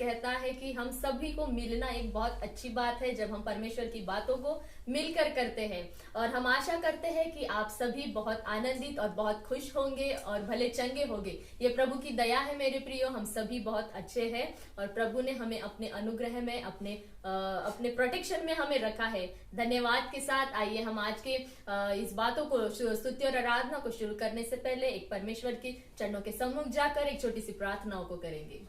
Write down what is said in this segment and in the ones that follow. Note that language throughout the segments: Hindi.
कहता है कि हम सभी को मिलना एक बहुत अच्छी बात है जब हम परमेश्वर की बातों को मिलकर करते हैं। और हम आशा करते हैं कि आप सभी बहुत आनंदित और बहुत खुश होंगे और भले चंगे होंगे। ये प्रभु की दया है मेरे प्रियो, हम सभी बहुत अच्छे हैं और प्रभु ने हमें अपने अनुग्रह में अपने प्रोटेक्शन में हमें रखा है। धन्यवाद के साथ आइए हम आज के इस बातों को स्तुति और आराधना को शुरू करने से पहले एक परमेश्वर के चरणों के सम्मुख जाकर एक छोटी सी प्रार्थनाओं को करेंगे।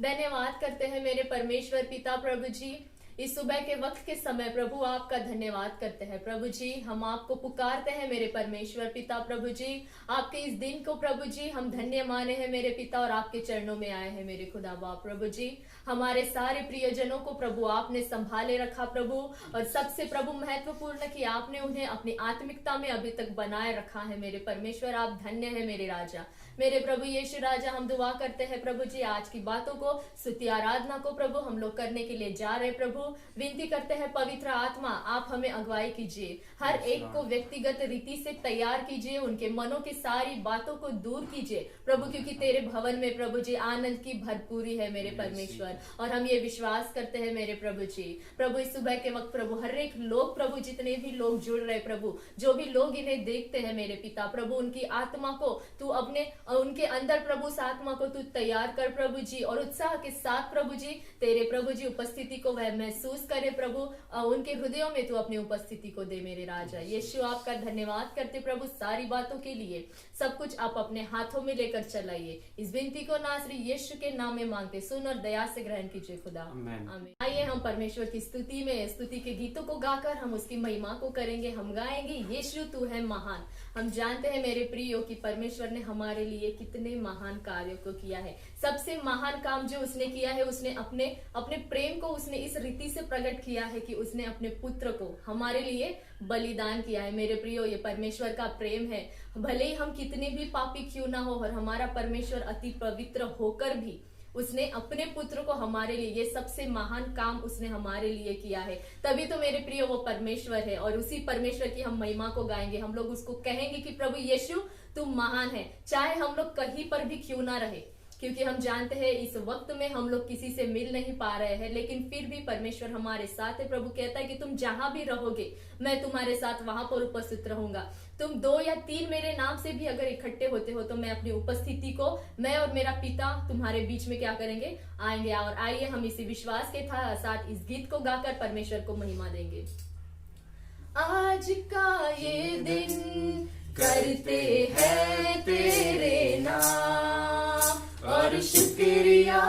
धन्यवाद करते हैं मेरे परमेश्वर पिता प्रभु जी, इस सुबह के वक्त के समय प्रभु आपका धन्यवाद करते हैं। प्रभु जी हम आपको पुकारते हैं मेरे परमेश्वर पिता प्रभु जी, आपके इस दिन को प्रभु जी हम धन्य माने हैं मेरे पिता और आपके चरणों में आए हैं मेरे खुदा बाप प्रभु जी। हमारे सारे प्रियजनों को प्रभु आपने संभाले रखा प्रभु, और सबसे प्रभु महत्वपूर्ण कि आपने उन्हें अपनी आत्मिकता में अभी तक बनाए रखा है मेरे परमेश्वर। आप धन्य है मेरे राजा, मेरे प्रभु यीशु राजा। हम दुआ करते हैं प्रभु जी आज की बातों को स्तुति आराधना को प्रभु हम लोग करने के लिए जा रहे प्रभु, विनती करते हैं पवित्र आत्मा आप हमें अगुवाई कीजिए, हर एक को व्यक्तिगत रीति से तैयार कीजिए, उनके मनों की सारी बातों को दूर कीजिए प्रभु, क्योंकि तेरे भवन में प्रभु जी आनंद की भरपूरी है मेरे परमेश्वर। और हम ये विश्वास करते हैं मेरे प्रभु जी, प्रभु इस सुबह के वक्त प्रभु हर एक लोग प्रभु, जितने भी लोग जुड़ रहे प्रभु, जो भी लोग इन्हें देखते हैं मेरे पिता प्रभु, उनकी आत्मा को तू अपने उनके अंदर प्रभु उस आत्मा को तू तैयार कर प्रभु जी, और उत्साह के साथ प्रभु जी तेरे प्रभु जी उपस्थिति को वह महसूस करे प्रभु, उनके हृदयों में तू अपनी उपस्थिति को दे मेरे राजा। यीशु आपका धन्यवाद करते प्रभु सारी बातों के लिए, सब कुछ आप अपने हाथों में लेकर चलाइए। इस विनती को नासरी यीशु के नाम में मांगते सुन और दया से ग्रहण कीजिए खुदा, आमीन। आइए हम परमेश्वर की स्तुति में स्तुति के गीतों को गाकर हम उसकी महिमा को करेंगे। हम गाएंगे यीशु तू है महान। हम जानते हैं मेरे प्रियो कि परमेश्वर ने हमारे लिए कितने महान कार्यों को किया है। सबसे महान काम जो उसने किया है, उसने अपने प्रेम को उसने इस रीति से प्रकट किया है कि उसने अपने पुत्र को हमारे लिए बलिदान किया है। मेरे प्रियो ये परमेश्वर का प्रेम है, भले ही हम कितने भी पापी क्यों ना हो और हमारा परमेश्वर अति पवित्र होकर भी उसने अपने पुत्र को हमारे लिए, ये सबसे महान काम उसने हमारे लिए किया है। तभी तो मेरे प्रिय वो परमेश्वर है और उसी परमेश्वर की हम महिमा को गाएंगे। हम लोग उसको कहेंगे कि प्रभु यीशु तुम महान है, चाहे हम लोग कहीं पर भी क्यों ना रहे, क्योंकि हम जानते हैं इस वक्त में हम लोग किसी से मिल नहीं पा रहे हैं, लेकिन फिर भी परमेश्वर हमारे साथ है। प्रभु कहता है कि तुम जहां भी रहोगे मैं तुम्हारे साथ वहां पर उपस्थित रहूंगा। तुम 2 या 3 मेरे नाम से भी अगर इकट्ठे होते हो तो मैं अपनी उपस्थिति को, मैं और मेरा पिता तुम्हारे बीच में क्या करेंगे, आएंगे। और आइए हम इसी विश्वास के साथ इस गीत को गाकर परमेश्वर को महिमा देंगे। आज का ये दिन करते हैं तेरे नाम और शुक्रिया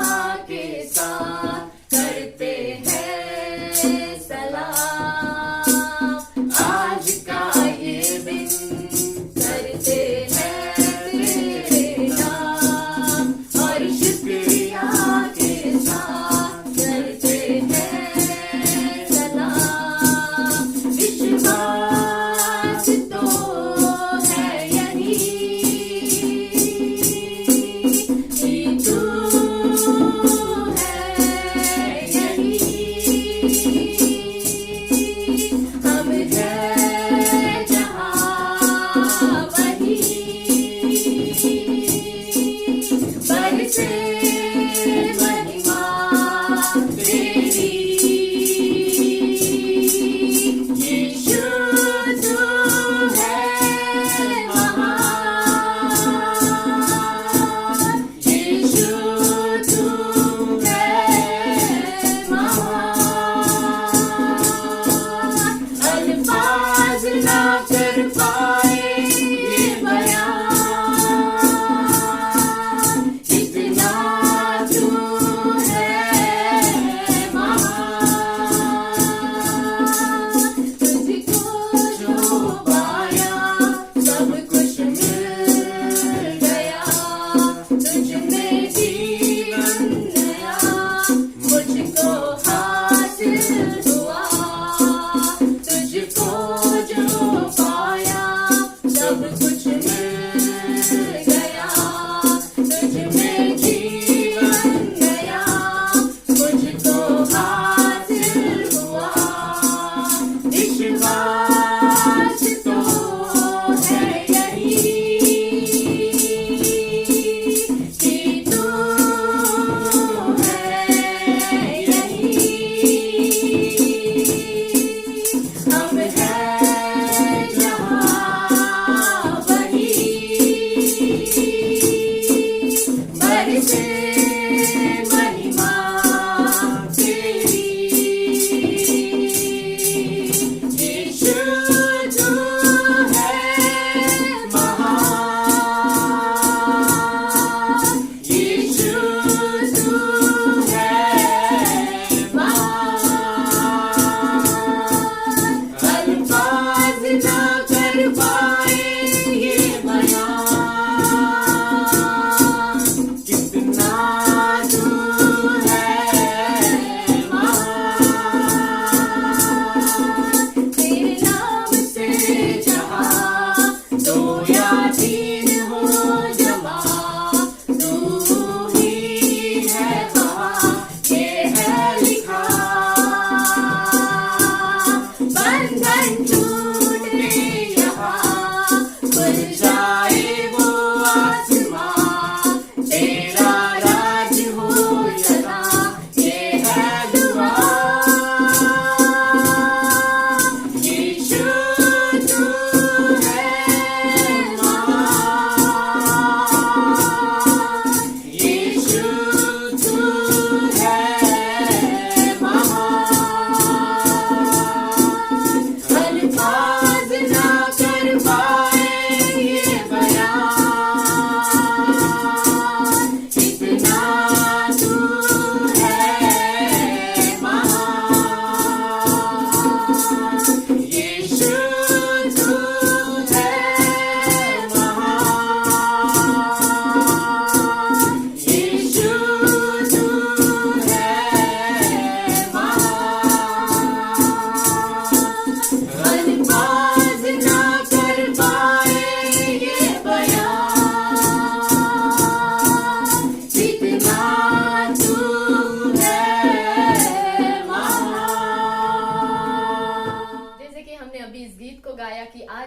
के साथ करते हैं सलाम। आज का ये दिन करते हैं तेरे नाम और शुक्रिया के साथ करते हैं सलाम। विश्वास तो है यही कि तू है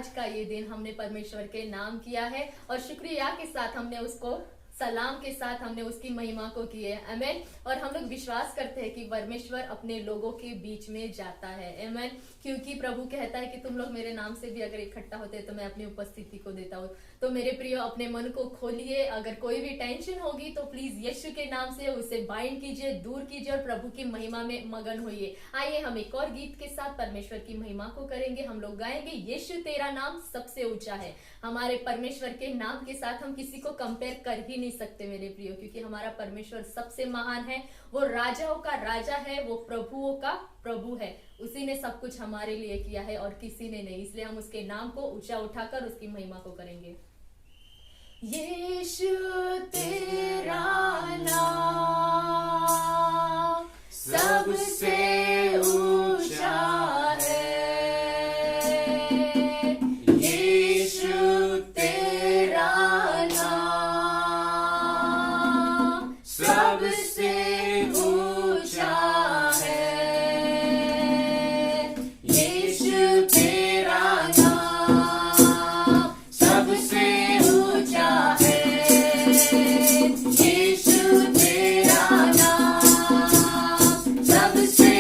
आज का ये दिन हमने परमेश्वर के नाम किया है और शुक्रिया के साथ हमने उसको सलाम के साथ हमने उसकी महिमा को किए। आमेन। और हम लोग विश्वास करते हैं कि परमेश्वर अपने लोगों के बीच में जाता है। आमेन। क्योंकि प्रभु कहता है कि तुम लोग मेरे नाम से भी अगर इकट्ठा होते हैं तो मैं अपनी उपस्थिति को देता हूँ। तो मेरे प्रियो, अपने मन को खोलिए। अगर कोई भी टेंशन होगी तो प्लीज यीशु के नाम से उसे बाइंड कीजिए, दूर कीजिए और प्रभु की महिमा में मगन होइए। आइए हम एक और गीत के साथ परमेश्वर की महिमा को करेंगे। हम लोग गाएंगे, यीशु तेरा नाम सबसे ऊंचा है। हमारे परमेश्वर के नाम के साथ हम किसी को कंपेयर कर ही नहीं सकते मेरे प्रियो, क्योंकि हमारा परमेश्वर सबसे महान है। वो राजाओं का राजा है, वो प्रभुओं का प्रभु है। उसी ने सब कुछ हमारे लिए किया है और किसी ने नहीं। इसलिए हम उसके नाम को ऊंचा उठाकर उसकी महिमा को करेंगे। यीशु तेरा नाम सबसे ऊंचा है। यीशु तेरा नाम सबसे ऊंचा है। यीशु तेरा नाम सबसे ऊंचा है। यीशु तेरा नाम सबसे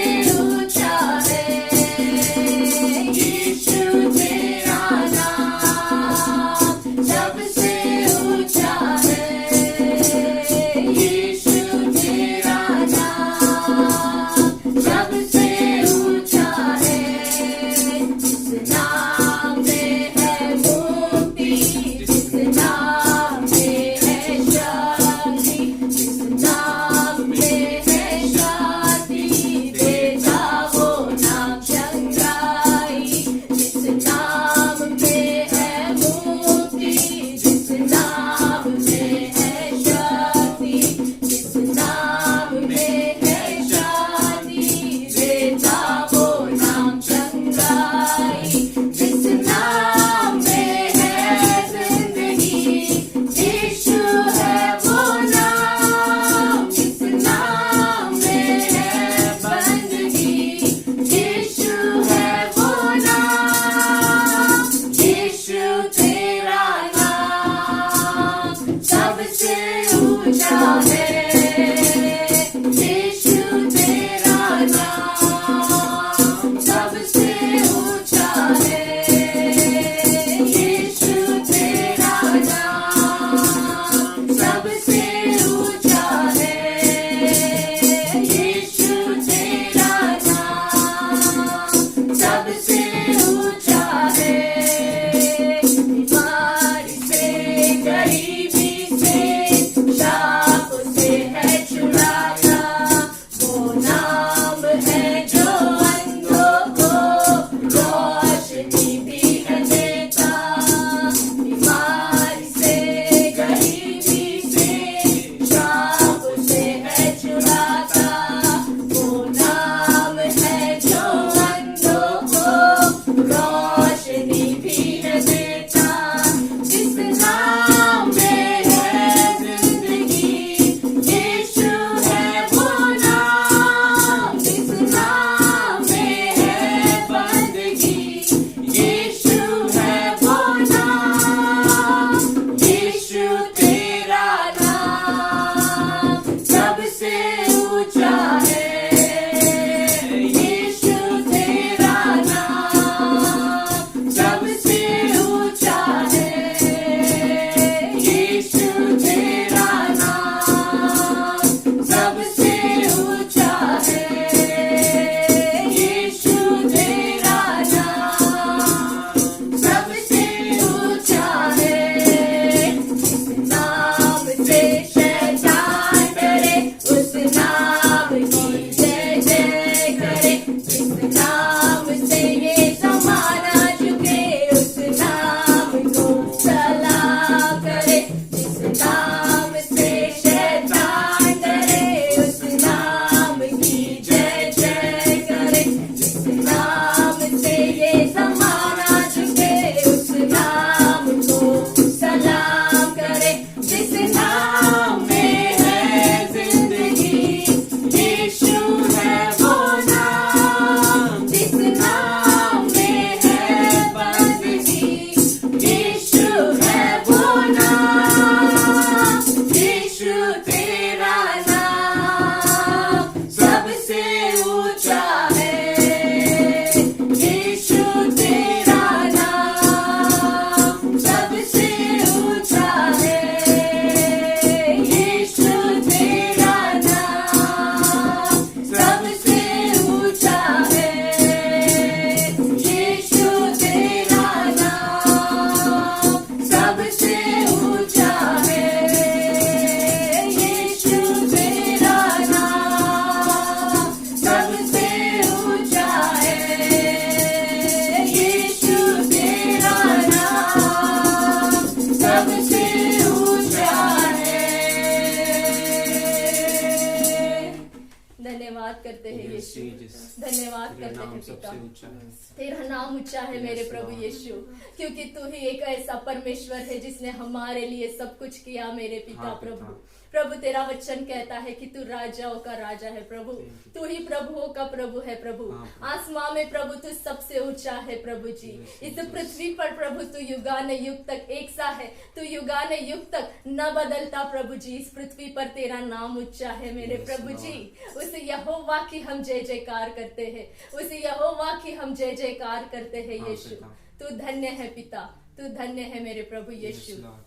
करते हैं Yes, यीशु, Jesus. धन्यवाद तेरा करते नाम हैं पिता। सबसे ऊंचा है। तेरा नाम ऊंचा है मेरे Yes, प्रभु Lord. यीशु, क्योंकि तू ही एक ऐसा परमेश्वर है जिसने हमारे लिए सब कुछ किया मेरे पिता। हाँ, प्रभु पिता। प्रभु तेरा वचन कहता है कि तू राजाओं का राजा है प्रभु, Thank you. तू ही प्रभुओं का प्रभु है प्रभु। हाँ, प्रभु। आसमां में प्रभु तू सबसे ऊंचा है प्रभु जी। Yes, इस Jesus. पृथ्वी पर प्रभु तू युगान युग तक एक सा है, तू युगान युग तक न बदलता प्रभु जी। इस पृथ्वी पर तेरा नाम ऊंचा है मेरे Yes, प्रभु Lord. जी। उस यहोवा की हम जय जयकार करते हैं, उस यहोवा की हम जय जयकार करते हैं हाँ, यीशु। पिता। तू धन्य है पिता, तू धन्य है मेरे प्रभु Yes, यीशु। Lord.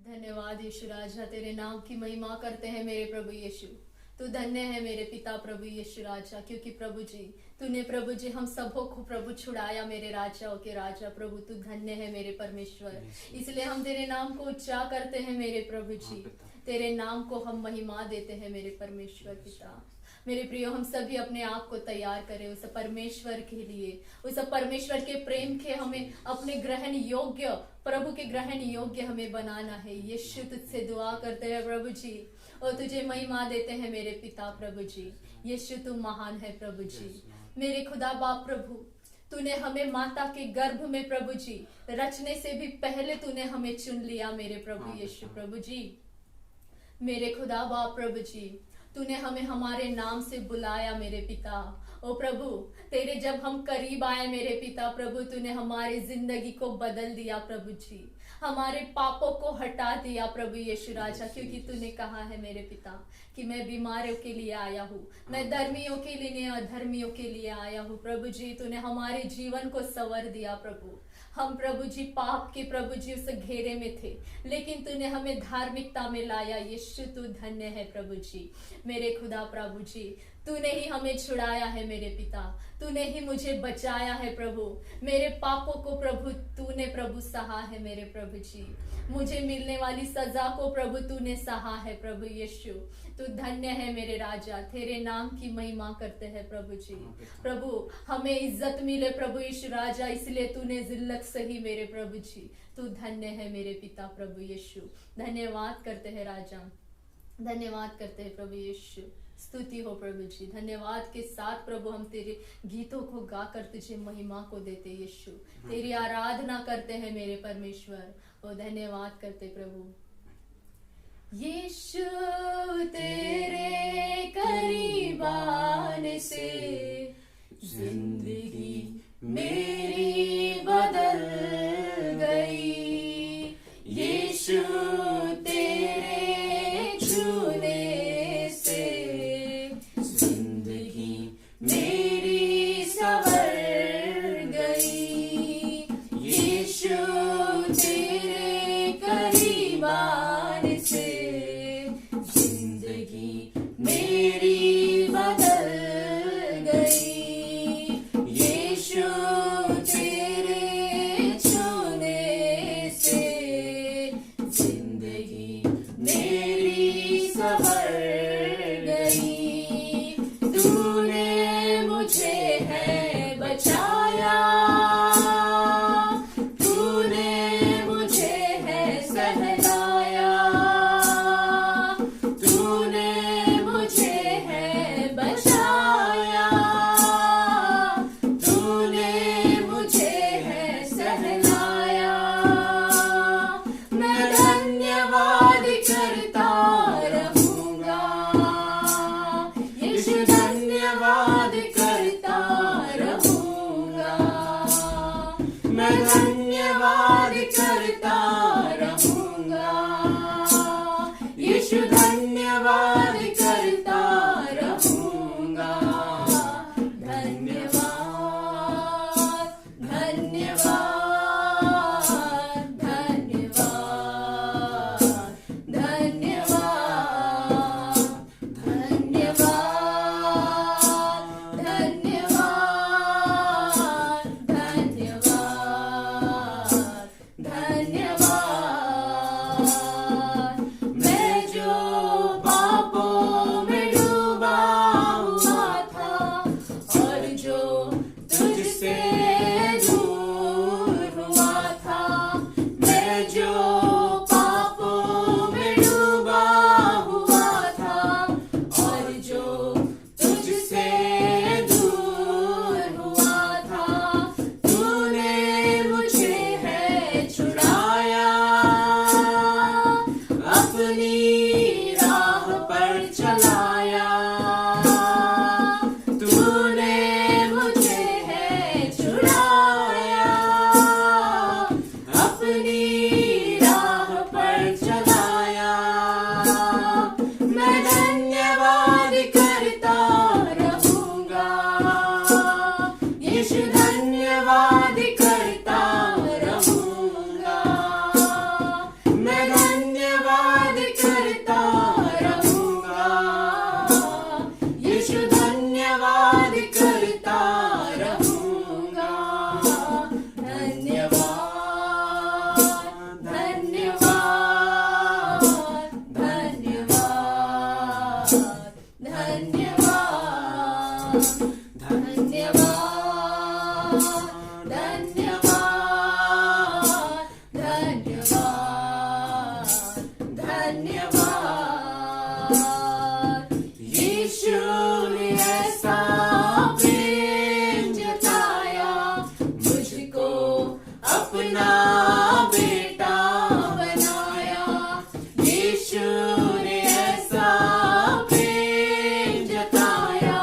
धन्यवाद यीशु राजा, तेरे नाम की महिमा करते हैं मेरे प्रभु यीशु। तू धन्य है मेरे पिता प्रभु यीशु राजा, क्योंकि प्रभु जी तूने प्रभु जी हम सबों को प्रभु छुड़ाया मेरे राजाओं के राजा। प्रभु तू धन्य है मेरे परमेश्वर, Yes. इसलिए हम तेरे नाम को उच्चा करते हैं मेरे प्रभु जी। हाँ, पिता। तेरे नाम को हम महिमा देते हैं मेरे परमेश्वर पिता। मेरे प्रियो, हम सभी अपने आप को तैयार करें उस परमेश्वर के लिए, उस परमेश्वर के प्रेम के हमें अपने ग्रहण योग्य, प्रभु के ग्रहण योग्य हमें बनाना है। यीशु तुझसे दुआ करते हैं प्रभु जी, और तुझे महिमा देते हैं मेरे पिता प्रभु जी। यीशु तू महान है प्रभु जी। Yes, Lord. मेरे खुदा बाप प्रभु, तूने हमें माता के गर्भ में प्रभु जी रचने से भी पहले तूने हमें चुन लिया मेरे प्रभु हाँ, यीशु। पिता। प्रभु जी मेरे खुदा बाप प्रभु जी, तूने हमें हमारे नाम से बुलाया मेरे पिता। ओ प्रभु, तेरे जब हम करीब आए मेरे पिता प्रभु, तूने हमारी जिंदगी को बदल दिया प्रभु जी, हमारे पापों को हटा दिया प्रभु यीशु राजा। क्योंकि तूने कहा है मेरे पिता कि मैं बीमारों के लिए आया हूँ, मैं धर्मियों के लिए नहीं अधर्मियों के लिए आया हूँ। प्रभु जी तूने हमारे जीवन को संवर दिया प्रभु। हम प्रभु जी पाप के प्रभु जी उस घेरे में थे, लेकिन तूने हमें धार्मिकता में लाया। यीशु तू धन्य है प्रभु जी। मेरे खुदा प्रभु जी, तूने ही हमें छुड़ाया है मेरे पिता, तूने ही मुझे बचाया है प्रभु। मेरे पापों को प्रभु तूने प्रभु सहा है मेरे प्रभु जी। मुझे मिलने वाली सजा को प्रभु तूने सहा है प्रभु यीशु। तू धन्य है मेरे राजा, तेरे नाम की महिमा करते हैं प्रभु जी। प्रभु हमें इज्जत मिले प्रभु यीशु राजा, इसलिए तूने जिल्लत सही मेरे प्रभु जी। तू धन्य है मेरे पिता प्रभु यीशु। धन्यवाद करते हैं राजा, धन्यवाद करते हैं प्रभु यीशु। स्तुति हो प्रभु जी। धन्यवाद के साथ प्रभु हम तेरे गीतों को गाकर तुझे महिमा को देते यीशु, तेरी आराधना करते हैं मेरे परमेश्वर। ओ धन्यवाद करते प्रभु यीशु। तेरे करीब आने से जिंदगी मेरी बदल गई। यीशु तेरे छूने से जिंदगी मेरी संवर गई। यीशु तेरे करीब आने से जिंदगी मेरी बदल गई। धन्यवाद, धन्यवाद, धन्यवाद, धन्यवाद। यीशु ने ऐसा प्रेम जताया, मुझको अपना बेटा बनाया। यीशु ने ऐसा प्रेम जताया,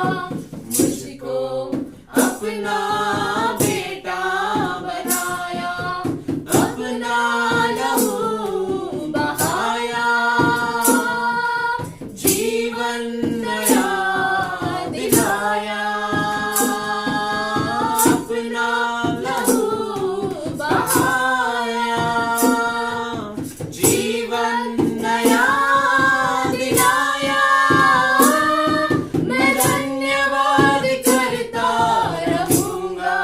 मुझको अपना बेटा बनाया। अपना लहू बहाया, जीवन नया दिलाया। अपना लहू बहाया, जीवन नया दिलाया। मैं धन्यवाद करता रहूंगा,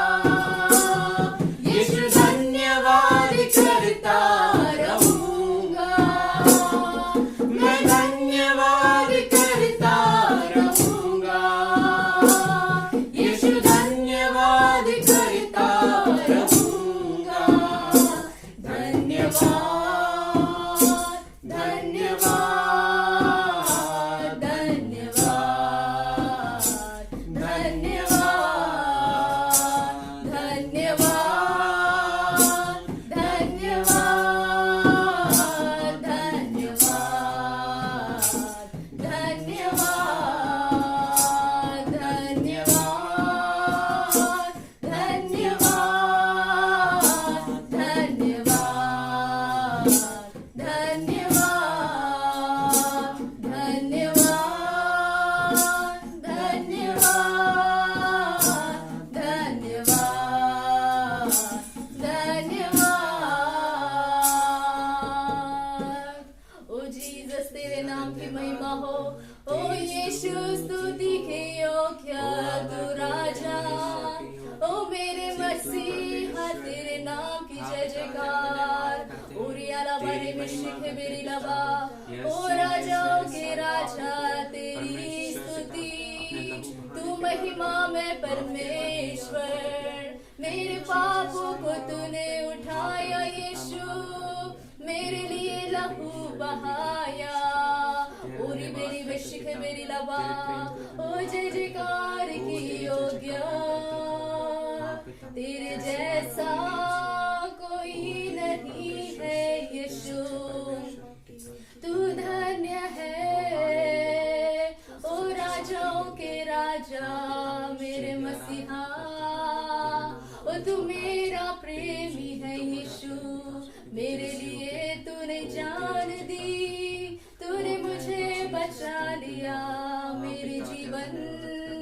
यीशु धन्यवाद करता रहूंगा। मैं धन्यवाद करता रहूंगा, यीशु धन्यवाद करता रहूंगा। धन्यवाद, धन्यवाद, धन्यवाद, धन्यवाद, धन्यवाद, धन्यवाद, धन्यवाद, धन्यवाद, धन्यवाद, धन्यवाद, धन्यवाद, धन्यवाद, धन्यवाद, धन्यवाद, धन्यवाद। ओ जीसस तेरे नाम की महिमा हो, ओ यीशु स्तुति के योग्य तू राजा। ओ मेरे मसीहा तेरे नाम की जय जयकार। उरियाला बारे में शिखे मेरी लबा, ओ राजाओं के राजा तेरी स्तुति। तू महिमा में परमेश्वर, मेरे पापों को तूने उठाया यीशु, मेरे लिए लहू बहाया। ओरी मेरी बेशिक है मेरी लबा, ओ जय जयकार की योग्य। तेरे जैसा कोई नहीं है यीशु, तू धन्य है। ओ राजाओं के राजा मेरे मसीहा, ओ तू मेरा प्रेमी है यीशु। मेरे लिए तूने जान दी, तूने मुझे बचा लिया मेरे जीवन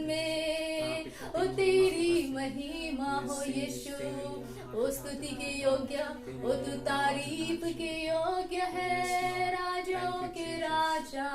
में। ओ तेरी महिमा हो यीशु, ओ स्तुति के योग्य, ओ तू तारीफ के योग्य है। राजाओं के राजा,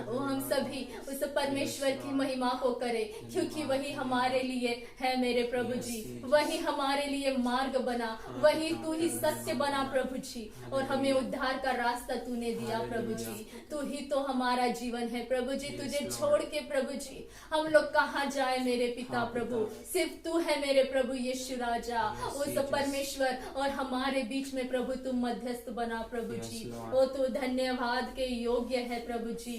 ओ हम सभी उस परमेश्वर की महिमा को करें, क्योंकि वही हमारे लिए है मेरे प्रभु जी। वही हमारे लिए मार्ग बना, वही तू ही सत्य बना प्रभु जी। और हमें उद्धार का रास्ता तूने दिया प्रभु जी। तू ही तो हमारा जीवन है प्रभु जी। तुझे छोड़ के प्रभु जी हम लोग कहाँ जाए मेरे पिता प्रभु। सिर्फ तू है मेरे प्रभु यीशु राजा, उस परमेश्वर और हमारे बीच में प्रभु तू मध्यस्थ बना प्रभु जी। ओ तू धन्यवाद के योग्य है प्रभु जी।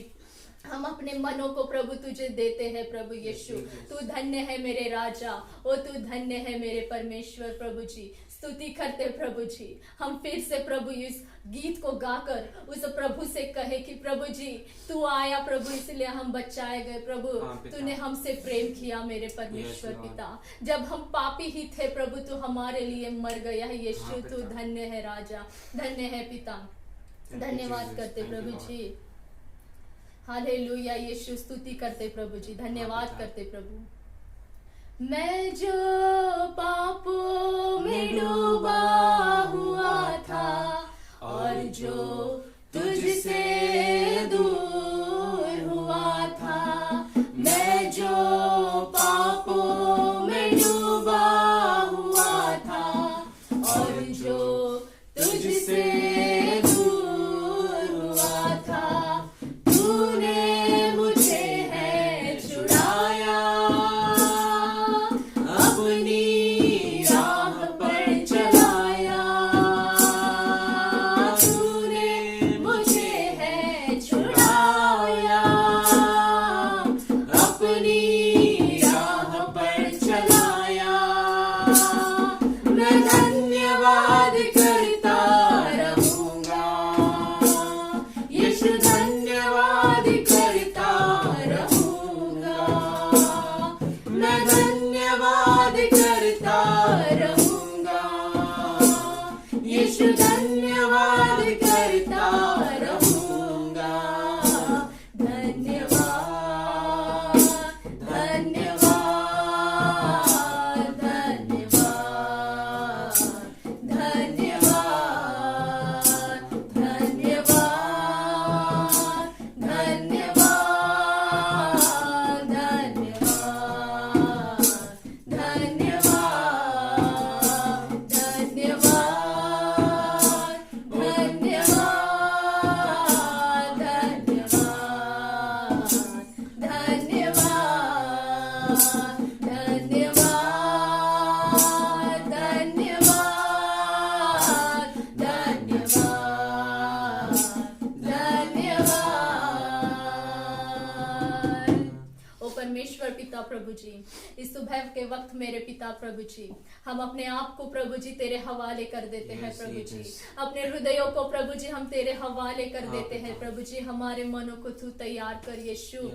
हम अपने मनों को प्रभु तुझे देते हैं प्रभु यीशु। तू धन्य है मेरे राजा, ओ तू धन्य है मेरे परमेश्वर प्रभु जी। स्तुति करते प्रभु जी। हम फिर से प्रभु इस गीत को गाकर उस प्रभु से कहे कि प्रभु जी तू आया प्रभु, इसलिए हम बचाए गए प्रभु। तूने हमसे प्रेम किया मेरे परमेश्वर पिता। जब हम पापी ही थे प्रभु, तू हमारे लिए मर गया है यीशु। तू धन्य है राजा, धन्य है पिता। धन्यवाद करते प्रभु जी। हालेलुया यीशु। स्तुति करते प्रभु जी, धन्यवाद करते प्रभु। मैं जो पापों में डूबा हुआ था और जो तुझसे दूर हुआ था, मैं जो पापों में डूबा हुआ था और जो तुझसे दूर हुआ था, तूने मुझे है छुड़ाया। धन्यवाद धन्यवाद धन्यवाद धन्यवाद। ओ परमेश्वर पिता प्रभु जी, इस सुबह के वक्त मेरे पिता प्रभु जी, हम अपने आप को प्रभु जी तेरे हवाले कर देते हैं प्रभु जी। अपने हृदयों को प्रभु जी हम तेरे हवाले कर देते हैं प्रभु जी। हमारे मनों को तू तैयार कर यीशु।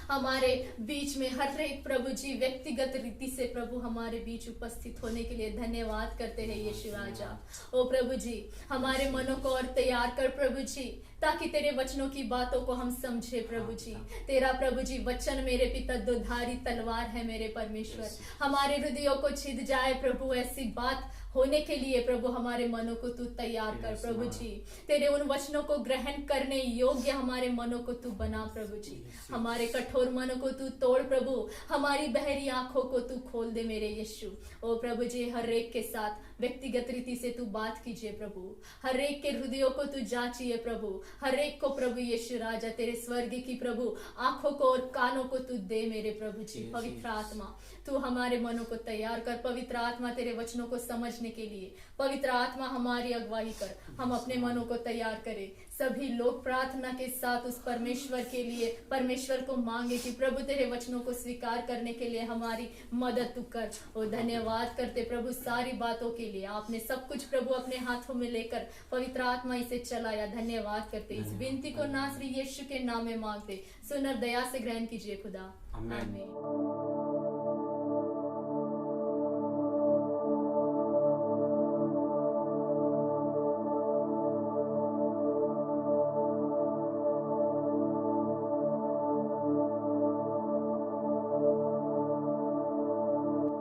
हमारे बीच में हर एक प्रभु जी व्यक्तिगत रीति से प्रभु हमारे बीच उपस्थित होने के लिए धन्यवाद करते हैं यीशु राजा। ओ प्रभु जी, हमारे मनों को और तैयार कर प्रभु जी, ताकि तेरे वचनों की बातों को हम समझे प्रभु जी। तेरा प्रभु जी वचन मेरे पिता दुधारी तलवार है मेरे परमेश्वर। हमारे हृदयों को छिद जाए प्रभु ऐसी बात होने के लिए प्रभु हमारे मनों को तू तैयार कर प्रभु जी। तेरे उन वचनों को ग्रहण करने योग्य हमारे मनों को तू बना प्रभु जी। हमारे कठोर मनों को तू तोड़ प्रभु, हमारी बहरी आंखों को तू खोल दे मेरे यीशु। ओ प्रभु जी, हर एक के साथ व्यक्तिगत रीति से तू बात कीजिए प्रभु। हर एक के हृदयों को तू जांचिए प्रभु। हर एक को प्रभु यीशु राजा तेरे स्वर्ग की प्रभु आंखों को और कानों को तू दे मेरे प्रभु जी। पवित्र आत्मा तू हमारे मनों को तैयार कर। पवित्र आत्मा तेरे वचनों को समझने के लिए पवित्र आत्मा हमारी अगुवाई कर। हम अपने मनों को तैयार करें। सभी लोग प्रार्थना के साथ उस परमेश्वर के लिए परमेश्वर को मांगे कि प्रभु तेरे वचनों को स्वीकार करने के लिए हमारी मदद तू कर। और धन्यवाद करते प्रभु सारी बातों के लिए। आपने सब कुछ प्रभु अपने हाथों में लेकर पवित्र आत्मा इसे चलाया। धन्यवाद करते इस विनती को नासरी यीशु के नाम में मांगते। सुनर दया से ग्रहण कीजिए खुदा, आमीन।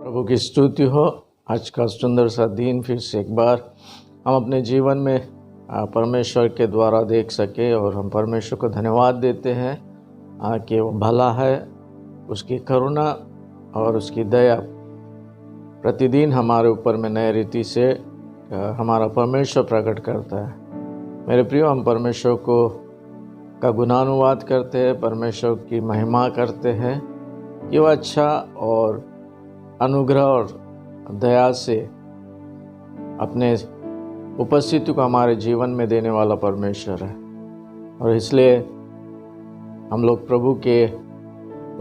प्रभु की स्तुति हो। आज का सुंदर सा दिन फिर से एक बार हम अपने जीवन में परमेश्वर के द्वारा देख सके और हम परमेश्वर को धन्यवाद देते हैं कि वो भला है। उसकी करुणा और उसकी दया प्रतिदिन हमारे ऊपर में नए रीति से हमारा परमेश्वर प्रकट करता है। मेरे प्रियो, हम परमेश्वर को का गुणानुवाद करते हैं, परमेश्वर की महिमा करते हैं कि वह अच्छा और अनुग्रह और दया से अपने उपस्थिति को हमारे जीवन में देने वाला परमेश्वर है। और इसलिए हम लोग प्रभु के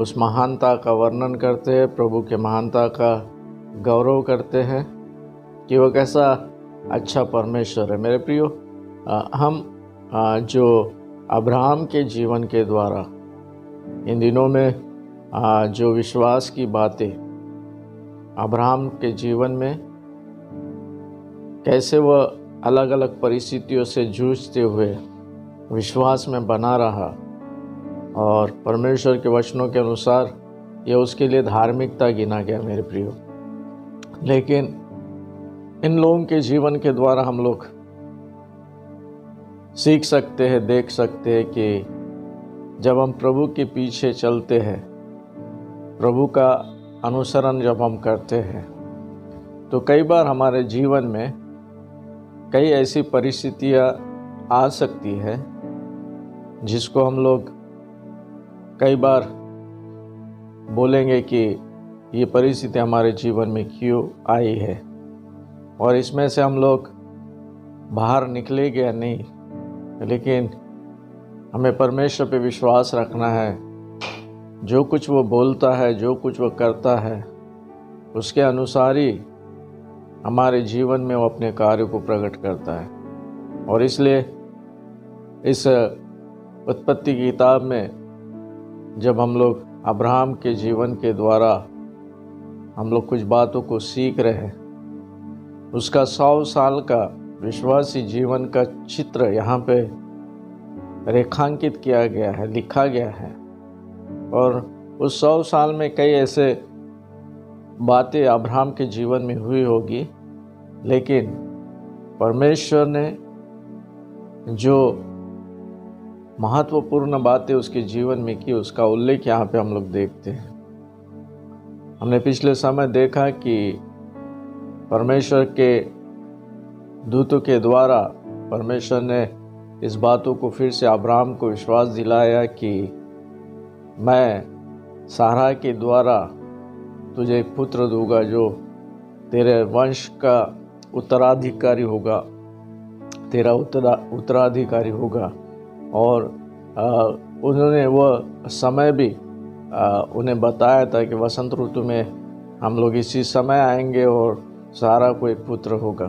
उस महानता का वर्णन करते हैं, प्रभु के महानता का गौरव करते हैं कि वह कैसा अच्छा परमेश्वर है। मेरे प्रियो, हम जो अब्राहम के जीवन के द्वारा इन दिनों में जो विश्वास की बातें अब्राहम के जीवन में कैसे वह अलग अलग परिस्थितियों से जूझते हुए विश्वास में बना रहा और परमेश्वर के वचनों के अनुसार यह उसके लिए धार्मिकता गिना गया। मेरे प्रियो, लेकिन इन लोगों के जीवन के द्वारा हम लोग सीख सकते हैं, देख सकते हैं कि जब हम प्रभु के पीछे चलते हैं, प्रभु का अनुसरण जब हम करते हैं, तो कई बार हमारे जीवन में कई ऐसी परिस्थितियाँ आ सकती है जिसको हम लोग कई बार बोलेंगे कि ये परिस्थिति हमारे जीवन में क्यों आई है और इसमें से हम लोग बाहर निकलेंगे या नहीं। लेकिन हमें परमेश्वर पे विश्वास रखना है। जो कुछ वो बोलता है, जो कुछ वो करता है, उसके अनुसार ही हमारे जीवन में वो अपने कार्य को प्रकट करता है। और इसलिए इस उत्पत्ति की किताब में जब हम लोग अब्राहम के जीवन के द्वारा हम लोग कुछ बातों को सीख रहे हैं, उसका 100 साल का विश्वासी जीवन का चित्र यहाँ पे रेखांकित किया गया है, लिखा गया है। और उस 100 साल में कई ऐसे बातें अब्राहम के जीवन में हुई होगी, लेकिन परमेश्वर ने जो महत्वपूर्ण बातें उसके जीवन में की, उसका उल्लेख यहाँ पे हम लोग देखते हैं। हमने पिछले समय देखा कि परमेश्वर के दूतों के द्वारा परमेश्वर ने इस बातों को फिर से अब्राहम को विश्वास दिलाया कि मैं सारा के द्वारा तुझे एक पुत्र दूंगा जो तेरे वंश का उत्तराधिकारी होगा, तेरा उत्तराधिकारी होगा। और उन्होंने वह समय भी उन्हें बताया था कि वसंत ऋतु में हम लोग इसी समय आएंगे और सारा को एक पुत्र होगा।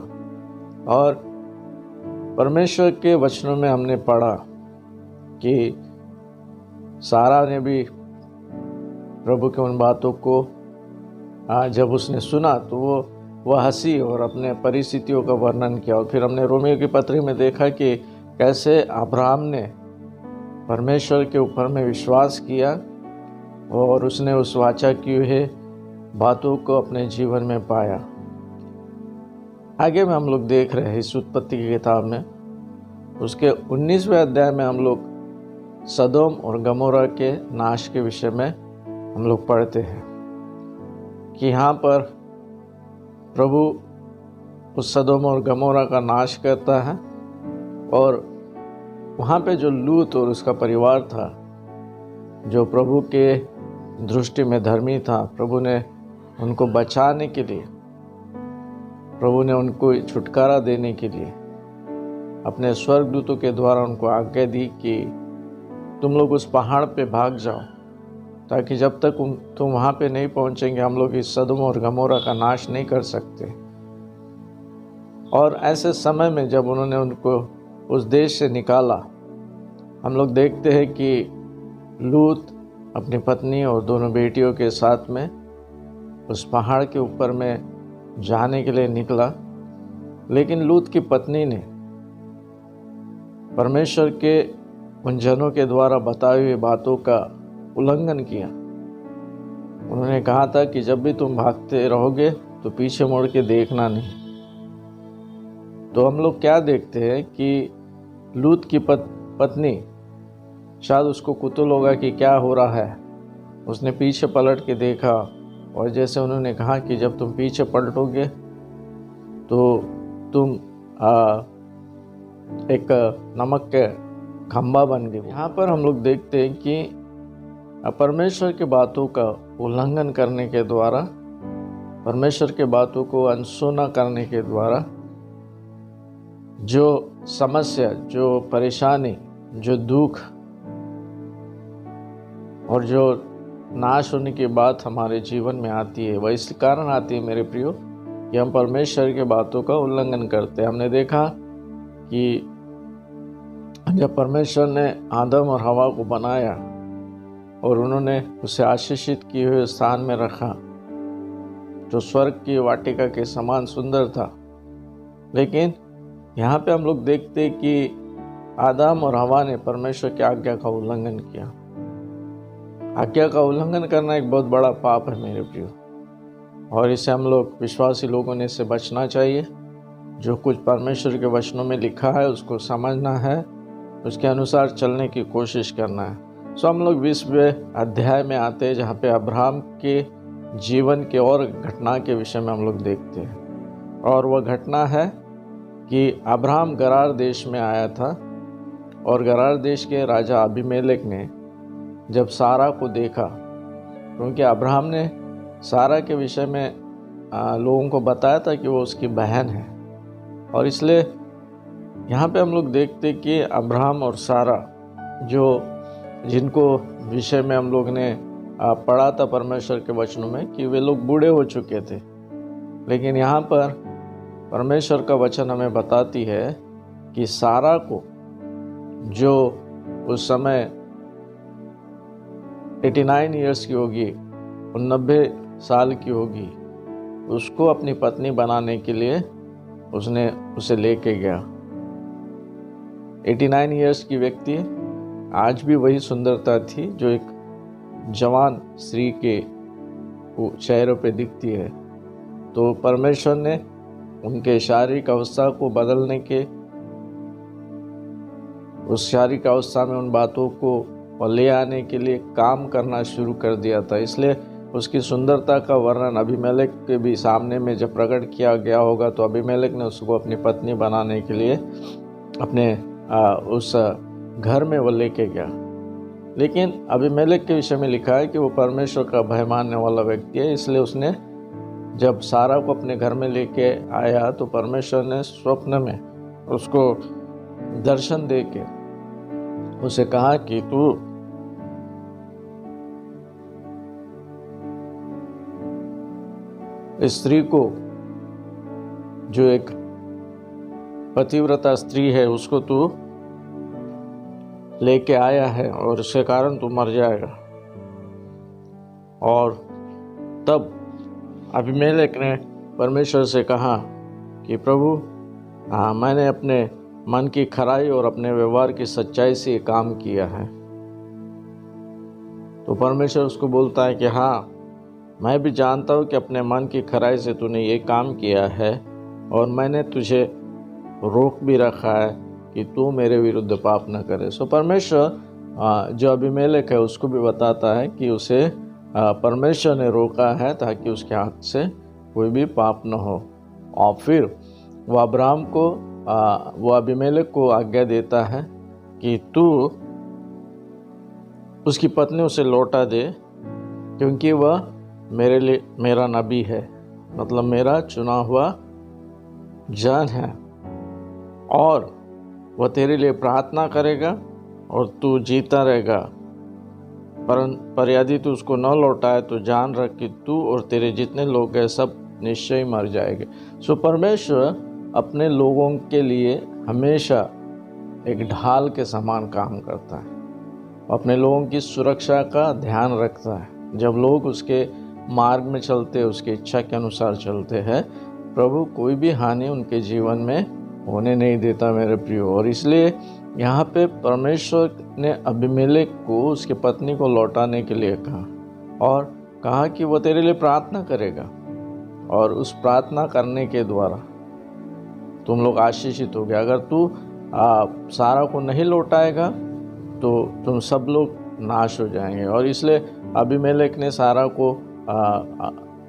और परमेश्वर के वचनों में हमने पढ़ा कि सारा ने भी प्रभु के उन बातों को जब उसने सुना तो वह हंसी और अपने परिस्थितियों का वर्णन किया। और फिर हमने रोमियो की पत्री में देखा कि कैसे अब्राहम ने परमेश्वर के ऊपर में विश्वास किया और उसने उस वाचा की हुई बातों को अपने जीवन में पाया। आगे में हम लोग देख रहे हैं इस उत्पत्ति की किताब में उसके 19वें अध्याय में हम लोग सदोम और गमोरा के नाश के विषय में हम लोग पढ़ते हैं कि यहाँ पर प्रभु उस सदोम और गमोरा का नाश करता है। और वहाँ पे जो लूत और उसका परिवार था जो प्रभु के दृष्टि में धर्मी था, प्रभु ने उनको बचाने के लिए, प्रभु ने उनको छुटकारा देने के लिए अपने स्वर्गदूतों के द्वारा उनको आज्ञा दी कि तुम लोग उस पहाड़ पे भाग जाओ, ताकि जब तक तुम वहाँ पे नहीं पहुँचेंगे हम लोग इस सदोम और गमोरा का नाश नहीं कर सकते। और ऐसे समय में जब उन्होंने उनको उस देश से निकाला, हम लोग देखते हैं कि लूत अपनी पत्नी और दोनों बेटियों के साथ में उस पहाड़ के ऊपर में जाने के लिए निकला। लेकिन लूत की पत्नी ने परमेश्वर के उन जनों के द्वारा बताई हुई बातों का उल्लंघन किया। उन्होंने कहा था कि जब भी तुम भागते रहोगे तो पीछे मुड़ के देखना नहीं। तो हम लोग क्या देखते हैं कि लूत की पत्नी, शायद उसको कुतूहल होगा कि क्या हो रहा है, उसने पीछे पलट के देखा और जैसे उन्होंने कहा कि जब तुम पीछे पलटोगे तो तुम एक नमक के खंबा बन गए। यहाँ पर हम लोग देखते हैं कि परमेश्वर की बातों का उल्लंघन करने के द्वारा, परमेश्वर के बातों को अनसुना करने के द्वारा जो समस्या, जो परेशानी, जो दुख और जो नाश होने की बात हमारे जीवन में आती है, वह इस कारण आती है मेरे प्रियो कि हम परमेश्वर की बातों का उल्लंघन करते हैं। हमने देखा कि जब परमेश्वर ने आदम और हवा को बनाया और उन्होंने उसे आशीषित किए हुए स्थान में रखा जो स्वर्ग की वाटिका के समान सुंदर था, लेकिन यहाँ पे हम लोग देखते कि आदम और हवा ने परमेश्वर की आज्ञा का उल्लंघन किया। आज्ञा का उल्लंघन करना एक बहुत बड़ा पाप है मेरे प्रियो, और इसे हम लोग विश्वासी लोगों ने इससे बचना चाहिए। जो कुछ परमेश्वर के वचनों में लिखा है उसको समझना है, उसके अनुसार चलने की कोशिश करना है। सो हम लोग 20वें अध्याय में आते हैं जहाँ पे अब्राहम के जीवन के और घटना के विषय में हम लोग देखते हैं। और वह घटना है कि अब्राहम गरार देश में आया था और गरार देश के राजा अबीमेलेक ने जब सारा को देखा, क्योंकि अब्राहम ने सारा के विषय में लोगों को बताया था कि वो उसकी बहन है, और इसलिए यहाँ पे हम लोग देखते कि अब्राहम और सारा जिनको विषय में हम लोग ने पढ़ा था परमेश्वर के वचनों में कि वे लोग बूढ़े हो चुके थे, लेकिन यहाँ पर परमेश्वर का वचन हमें बताती है कि सारा को जो उस समय 89 ईयर्स की होगी, 90 साल की होगी, उसको अपनी पत्नी बनाने के लिए उसने उसे लेके गया। 89 ईयर्स की व्यक्ति आज भी वही सुंदरता थी जो एक जवान स्त्री के चेहरे पे दिखती है। तो परमेश्वर ने उनके शारीरिक अवस्था को बदलने के, उस शारीरिक अवस्था में उन बातों को ले आने के लिए काम करना शुरू कर दिया था। इसलिए उसकी सुंदरता का वर्णन अबीमेलेक के भी सामने में जब प्रकट किया गया होगा तो अबीमेलेक ने उसको अपनी पत्नी बनाने के लिए अपने उस घर में वो लेके गया। लेकिन अबीमेलेक के विषय में लिखा है कि वो परमेश्वर का भय मानने वाला व्यक्ति है, इसलिए उसने जब सारा को अपने घर में लेके आया तो परमेश्वर ने स्वप्न में उसको दर्शन दे के उसे कहा कि तू इस स्त्री को, जो एक पतिव्रता स्त्री है, उसको तू लेके आया है और इसके कारण तू मर जाएगा। और तब अबीमेलेक ने परमेश्वर से कहा कि प्रभु, मैंने अपने मन की खराई और अपने व्यवहार की सच्चाई से ये काम किया है। तो परमेश्वर उसको बोलता है कि हाँ, मैं भी जानता हूँ कि अपने मन की खराई से तूने ये काम किया है और मैंने तुझे रोक भी रखा है कि तू मेरे विरुद्ध पाप न करे। सो परमेश्वर जो अबीमेलेक है उसको भी बताता है कि उसे परमेश्वर ने रोका है ताकि उसके हाथ से कोई भी पाप न हो। और फिर वो अब्राहम को वो अबीमेलेक को आज्ञा देता है कि तू उसकी पत्नी उसे लौटा दे, क्योंकि वह मेरा नबी है, मतलब मेरा चुना हुआ जन है, और वह तेरे लिए प्रार्थना करेगा और तू जीता रहेगा। पर यदि तू उसको न लौटाए तो जान रख कि तू और तेरे जितने लोग हैं सब निश्चय मर जाएंगे। सो परमेश्वर अपने लोगों के लिए हमेशा एक ढाल के समान काम करता है, अपने लोगों की सुरक्षा का ध्यान रखता है। जब लोग उसके मार्ग में चलते हैं, उसकी इच्छा के अनुसार चलते हैं, प्रभु कोई भी हानि उनके जीवन में होने नहीं देता मेरे प्रियो। और इसलिए यहाँ पे परमेश्वर ने अबीमेलेक को उसकी पत्नी को लौटाने के लिए कहा और कहा कि वो तेरे लिए प्रार्थना करेगा और उस प्रार्थना करने के द्वारा तुम लोग आशीषित होगे। अगर तू सारा को नहीं लौटाएगा तो तुम सब लोग नाश हो जाएंगे। और इसलिए अबीमेलेक ने सारा को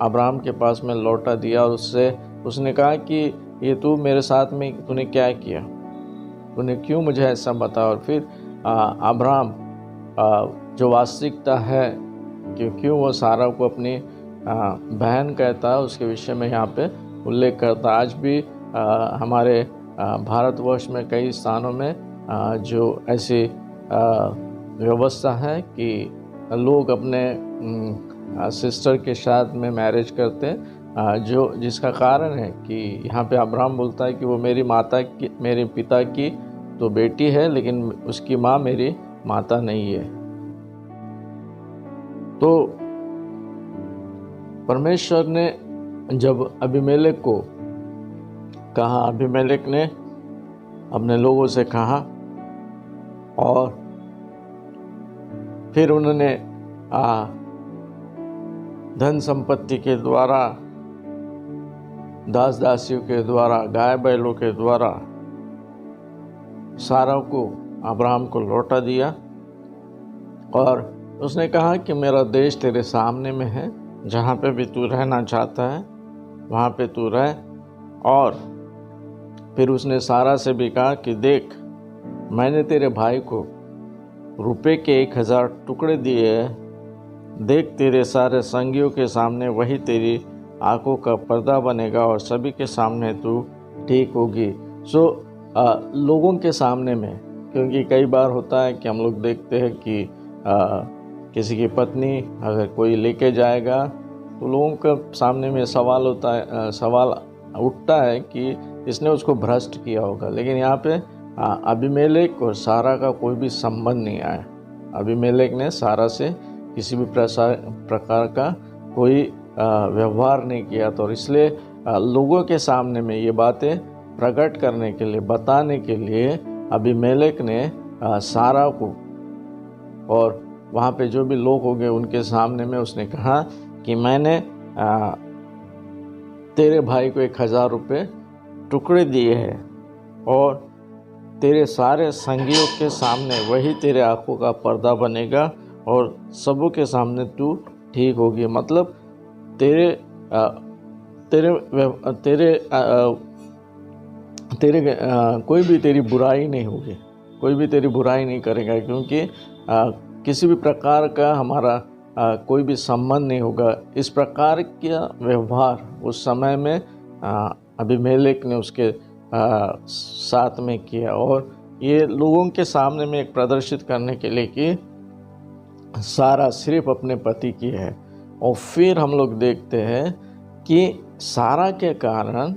अब्राहम के पास में लौटा दिया और उसने कहा कि ये तू मेरे साथ में तूने क्या किया, तूने क्यों मुझे ऐसा बताया। और फिर अब्राहम जो वास्तविकता है कि क्यों वो सारा को अपनी बहन कहता है, उसके विषय में यहाँ पे उल्लेख करता। आज भी हमारे भारतवर्ष में कई स्थानों में जो ऐसी व्यवस्था है कि लोग अपने सिस्टर के साथ में मैरिज करते हैं, जिसका कारण है कि यहाँ पे अब्राहम बोलता है कि वो मेरे पिता की तो बेटी है, लेकिन उसकी माँ मेरी माता नहीं है। तो परमेश्वर ने जब अबीमेलेक को कहा, अबीमेलेक ने अपने लोगों से कहा और फिर उन्होंने धन संपत्ति के द्वारा, दास दासियों के द्वारा, गाय बैलों के द्वारा सारा को अब्राहम को लौटा दिया और उसने कहा कि मेरा देश तेरे सामने में है, जहाँ पे भी तू रहना चाहता है वहाँ पे तू रह। और फिर उसने सारा से भी कहा कि देख, मैंने तेरे भाई को रुपए के 1000 टुकड़े दिए हैं, देख तेरे सारे संगियों के सामने वही तेरी आंखों का पर्दा बनेगा और सभी के सामने तू ठीक होगी। सो लोगों के सामने में, क्योंकि कई बार होता है कि हम लोग देखते हैं कि किसी की पत्नी अगर कोई लेके जाएगा तो लोगों के सामने में सवाल उठता है कि इसने उसको भ्रष्ट किया होगा। लेकिन यहाँ पे अबीमेलेक और सारा का कोई भी संबंध नहीं आया। अबीमेलेक ने सारा से किसी भी प्रकार का कोई व्यवहार नहीं किया। तो इसलिए लोगों के सामने में ये बातें प्रकट करने के लिए, बताने के लिए अबीमेलेक ने सारा को और वहाँ पे जो भी लोग होंगे उनके सामने में उसने कहा कि मैंने तेरे भाई को 1000 रुपये टुकड़े दिए हैं और तेरे सारे संगियों के सामने वही तेरे आंखों का पर्दा बनेगा और सबों के सामने तू ठीक होगी। मतलब कोई भी तेरी बुराई नहीं होगी, कोई भी तेरी बुराई नहीं करेगा, क्योंकि किसी भी प्रकार का हमारा कोई भी संबंध नहीं होगा। इस प्रकार का व्यवहार उस समय में अबीमेलेक ने उसके साथ में किया, और ये लोगों के सामने में एक प्रदर्शित करने के लिए कि सारा सिर्फ अपने पति की है। और फिर हम लोग देखते हैं कि सारा के कारण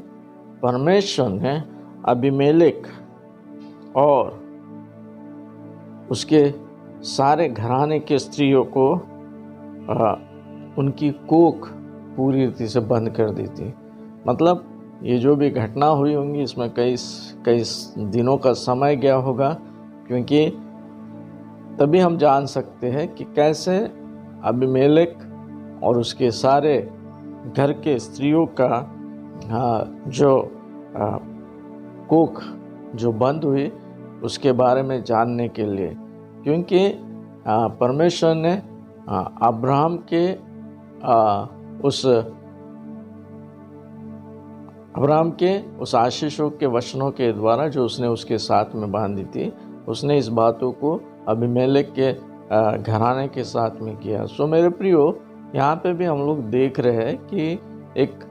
परमेश्वर ने अबीमेलेक और उसके सारे घराने के स्त्रियों को उनकी कोख पूरी रीति से बंद कर दी थी। मतलब ये जो भी घटना हुई होंगी इसमें कई दिनों का समय गया होगा, क्योंकि तभी हम जान सकते हैं कि कैसे अबीमेलेक और उसके सारे घर के स्त्रियों का जो कोख जो बंद हुई उसके बारे में जानने के लिए, क्योंकि परमेश्वर ने अब्राहम के उस आशीषों के वचनों के द्वारा जो उसने उसके साथ में बांधी थी, उसने इस बातों को अबीमेलेक के घराने के साथ में किया। सो मेरे प्रियो, यहाँ पे भी हम लोग देख रहे हैं कि एक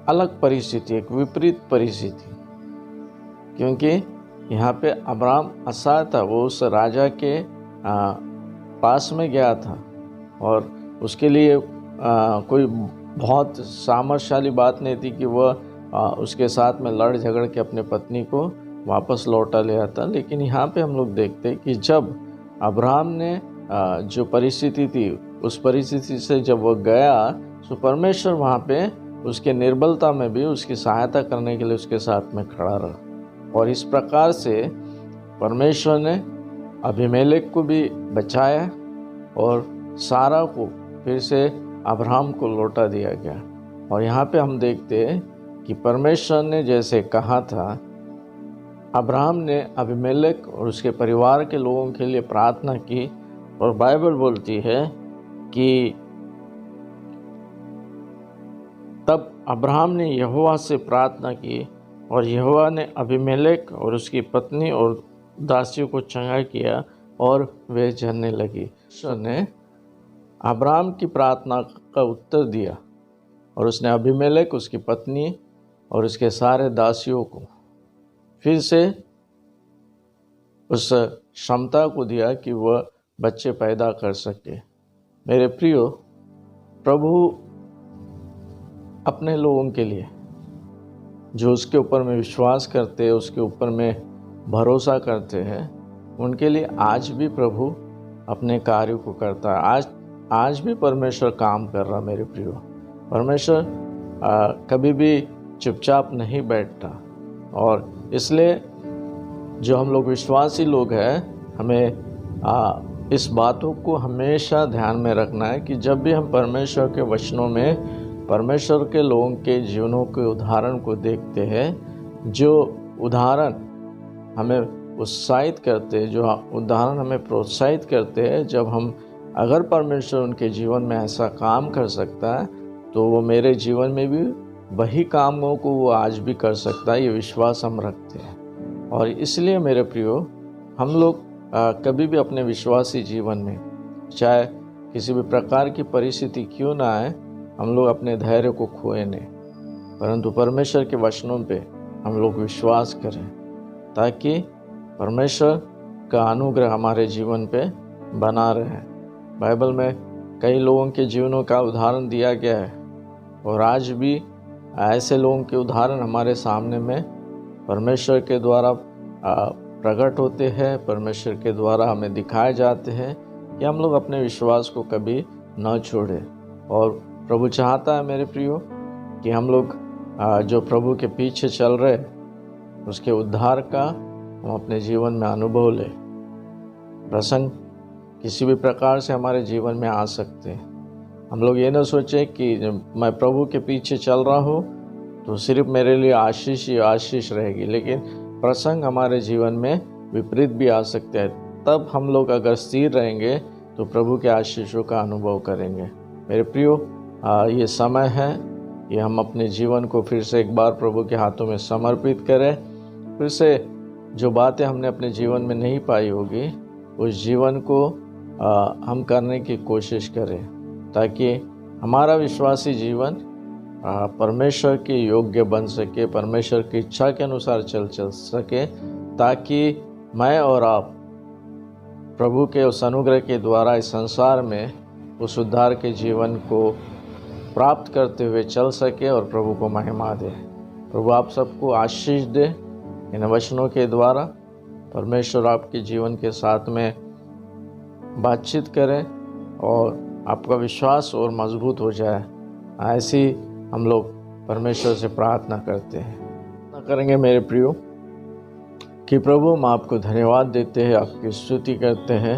अलग परिस्थिति, एक विपरीत परिस्थिति, क्योंकि यहाँ पे अब्राहम असहाय था। वो उस राजा के पास में गया था और उसके लिए कोई बहुत सामर्थ्यशाली बात नहीं थी कि वह उसके साथ में लड़ झगड़ के अपने पत्नी को वापस लौटा ले आता। लेकिन यहाँ पे हम लोग देखते हैं कि जब अब्राहम ने जो परिस्थिति थी उस परिस्थिति से जब वह गया, तो परमेश्वर वहाँ पे उसके निर्बलता में भी उसकी सहायता करने के लिए उसके साथ में खड़ा रहा। और इस प्रकार से परमेश्वर ने अबीमेलेक को भी बचाया और सारा को फिर से अब्राहम को लौटा दिया गया। और यहाँ पे हम देखते हैं कि परमेश्वर ने जैसे कहा था, अब्राहम ने अबीमेलेक और उसके परिवार के लोगों के लिए प्रार्थना की, और बाइबल बोलती है कि तब अब्राहम ने यहोवा से प्रार्थना की और यहोवा ने अबीमेलेक और उसकी पत्नी और दासियों को चंगा किया और वे जानने लगी। परमेश्वर ने अब्राहम की प्रार्थना का उत्तर दिया और उसने अबीमेलेक, उसकी पत्नी और उसके सारे दासियों को फिर से उस क्षमता को दिया कि वह बच्चे पैदा कर सके। मेरे प्रियो, प्रभु अपने लोगों के लिए जो उसके ऊपर में विश्वास करते हैं, उसके ऊपर में भरोसा करते हैं, उनके लिए आज भी प्रभु अपने कार्यों को करता है। आज भी परमेश्वर काम कर रहा। मेरे प्रियो, परमेश्वर कभी भी चुपचाप नहीं बैठता, और इसलिए जो हम लोग विश्वासी लोग हैं, हमें इस बातों को हमेशा ध्यान में रखना है कि जब भी हम परमेश्वर के वचनों में परमेश्वर के लोगों के जीवनों के उदाहरण को देखते हैं, जो उदाहरण हमें उत्साहित करते हैं, जो उदाहरण हमें प्रोत्साहित करते हैं, जब हम अगर परमेश्वर उनके जीवन में ऐसा काम कर सकता है तो वो मेरे जीवन में भी वही कामों को वो आज भी कर सकता है, ये विश्वास हम रखते हैं। और इसलिए मेरे प्रियो, हम लोग कभी भी अपने विश्वासी जीवन में, चाहे किसी भी प्रकार की परिस्थिति क्यों ना आए, हम लोग अपने धैर्य को खोए नहीं, परंतु परमेश्वर के वचनों पे हम लोग विश्वास करें, ताकि परमेश्वर का अनुग्रह हमारे जीवन पे बना रहे। बाइबल में कई लोगों के जीवनों का उदाहरण दिया गया है, और आज भी ऐसे लोगों के उदाहरण हमारे सामने में परमेश्वर के द्वारा प्रकट होते हैं, परमेश्वर के द्वारा हमें दिखाए जाते हैं कि हम लोग अपने विश्वास को कभी न छोड़ें। और प्रभु चाहता है मेरे प्रियो कि हम लोग जो प्रभु के पीछे चल रहे उसके उद्धार का हम अपने जीवन में अनुभव लें। प्रसंग किसी भी प्रकार से हमारे जीवन में आ सकते हैं। हम लोग ये ना सोचें कि मैं प्रभु के पीछे चल रहा हूँ तो सिर्फ मेरे लिए आशीष ही आशीष रहेगी, लेकिन प्रसंग हमारे जीवन में विपरीत भी आ सकते हैं। तब हम लोग अगर स्थिर रहेंगे तो प्रभु के आशीषों का अनुभव करेंगे। मेरे प्रियो, ये समय है, ये हम अपने जीवन को फिर से एक बार प्रभु के हाथों में समर्पित करें। फिर से जो बातें हमने अपने जीवन में नहीं पाई होगी, उस जीवन को हम करने की कोशिश करें, ताकि हमारा विश्वासी जीवन परमेश्वर के योग्य बन सके, परमेश्वर की इच्छा के अनुसार चल सके, ताकि मैं और आप प्रभु के उस अनुग्रह के द्वारा इस संसार में उस उद्धार के जीवन को प्राप्त करते हुए चल सके और प्रभु को महिमा दे। प्रभु आप सबको आशीष दे इन वचनों के द्वारा। परमेश्वर आपके जीवन के साथ में बातचीत करें और आपका विश्वास और मजबूत हो जाए। ऐसी हम लोग परमेश्वर से प्रार्थना करते हैं। प्रार्थना करेंगे मेरे प्रियो कि प्रभु हम आपको धन्यवाद देते हैं, आपकी स्तुति करते हैं।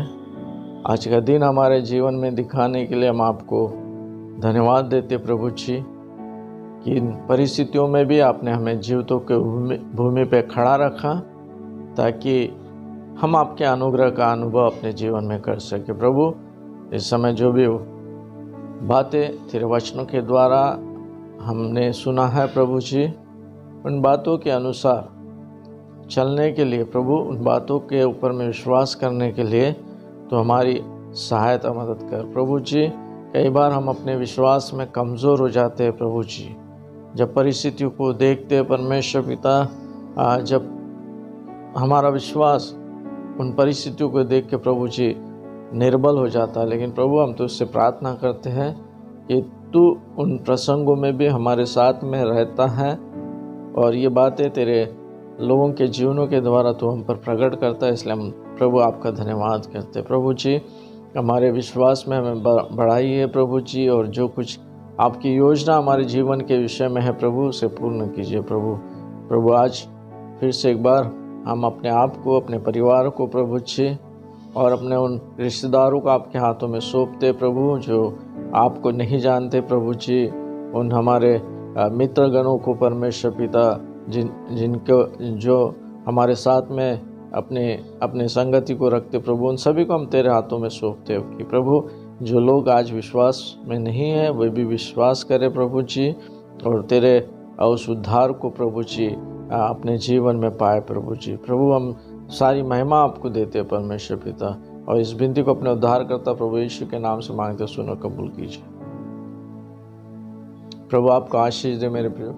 आज का दिन हमारे जीवन में दिखाने के लिए हम आपको धन्यवाद देते प्रभु जी, कि इन परिस्थितियों में भी आपने हमें जीवितों के भूमि पे खड़ा रखा, ताकि हम आपके अनुग्रह का अनुभव अपने जीवन में कर सके। प्रभु इस समय जो भी बातें तेरे वचनों के द्वारा हमने सुना है प्रभु जी, उन बातों के अनुसार चलने के लिए प्रभु, उन बातों के ऊपर में विश्वास करने के लिए तो हमारी सहायता मदद कर प्रभु जी। कई बार हम अपने विश्वास में कमज़ोर हो जाते हैं प्रभु जी, जब परिस्थितियों को देखते परमेश्वर पिता, जब हमारा विश्वास उन परिस्थितियों को देख के प्रभु जी निर्बल हो जाता है। लेकिन प्रभु हम तो उससे प्रार्थना करते हैं कि तू उन प्रसंगों में भी हमारे साथ में रहता है, और ये बातें तेरे लोगों के जीवनों के द्वारा तो हम पर प्रकट करता है। इसलिए हम प्रभु आपका धन्यवाद करते हैं। प्रभु जी हमारे विश्वास में हमें बढ़ाइए प्रभु जी, और जो कुछ आपकी योजना हमारे जीवन के विषय में है प्रभु उसे पूर्ण कीजिए प्रभु आज फिर से एक बार हम अपने आप को, अपने परिवार को प्रभु जी, और अपने उन रिश्तेदारों को आपके हाथों में सौंपते प्रभु जो आपको नहीं जानते प्रभु जी। उन हमारे मित्रगणों को परमेश्वर पिता, जिनको जो हमारे साथ में अपने संगति को रखते प्रभु, उन सभी को हम तेरे हाथों में सौंपते हो कि प्रभु जो लोग आज विश्वास में नहीं है वे भी विश्वास करें प्रभु जी, और तेरे उस उद्धार को प्रभु जी अपने जीवन में पाए प्रभु जी। प्रभु हम सारी महिमा आपको देते हैं परमेश्वर पिता, और इस विनती को अपने उद्धार करता प्रभु यीशु के नाम से मांगते सुनो, कबूल कीजिए। प्रभु आपको आशीष दे मेरे प्रिय।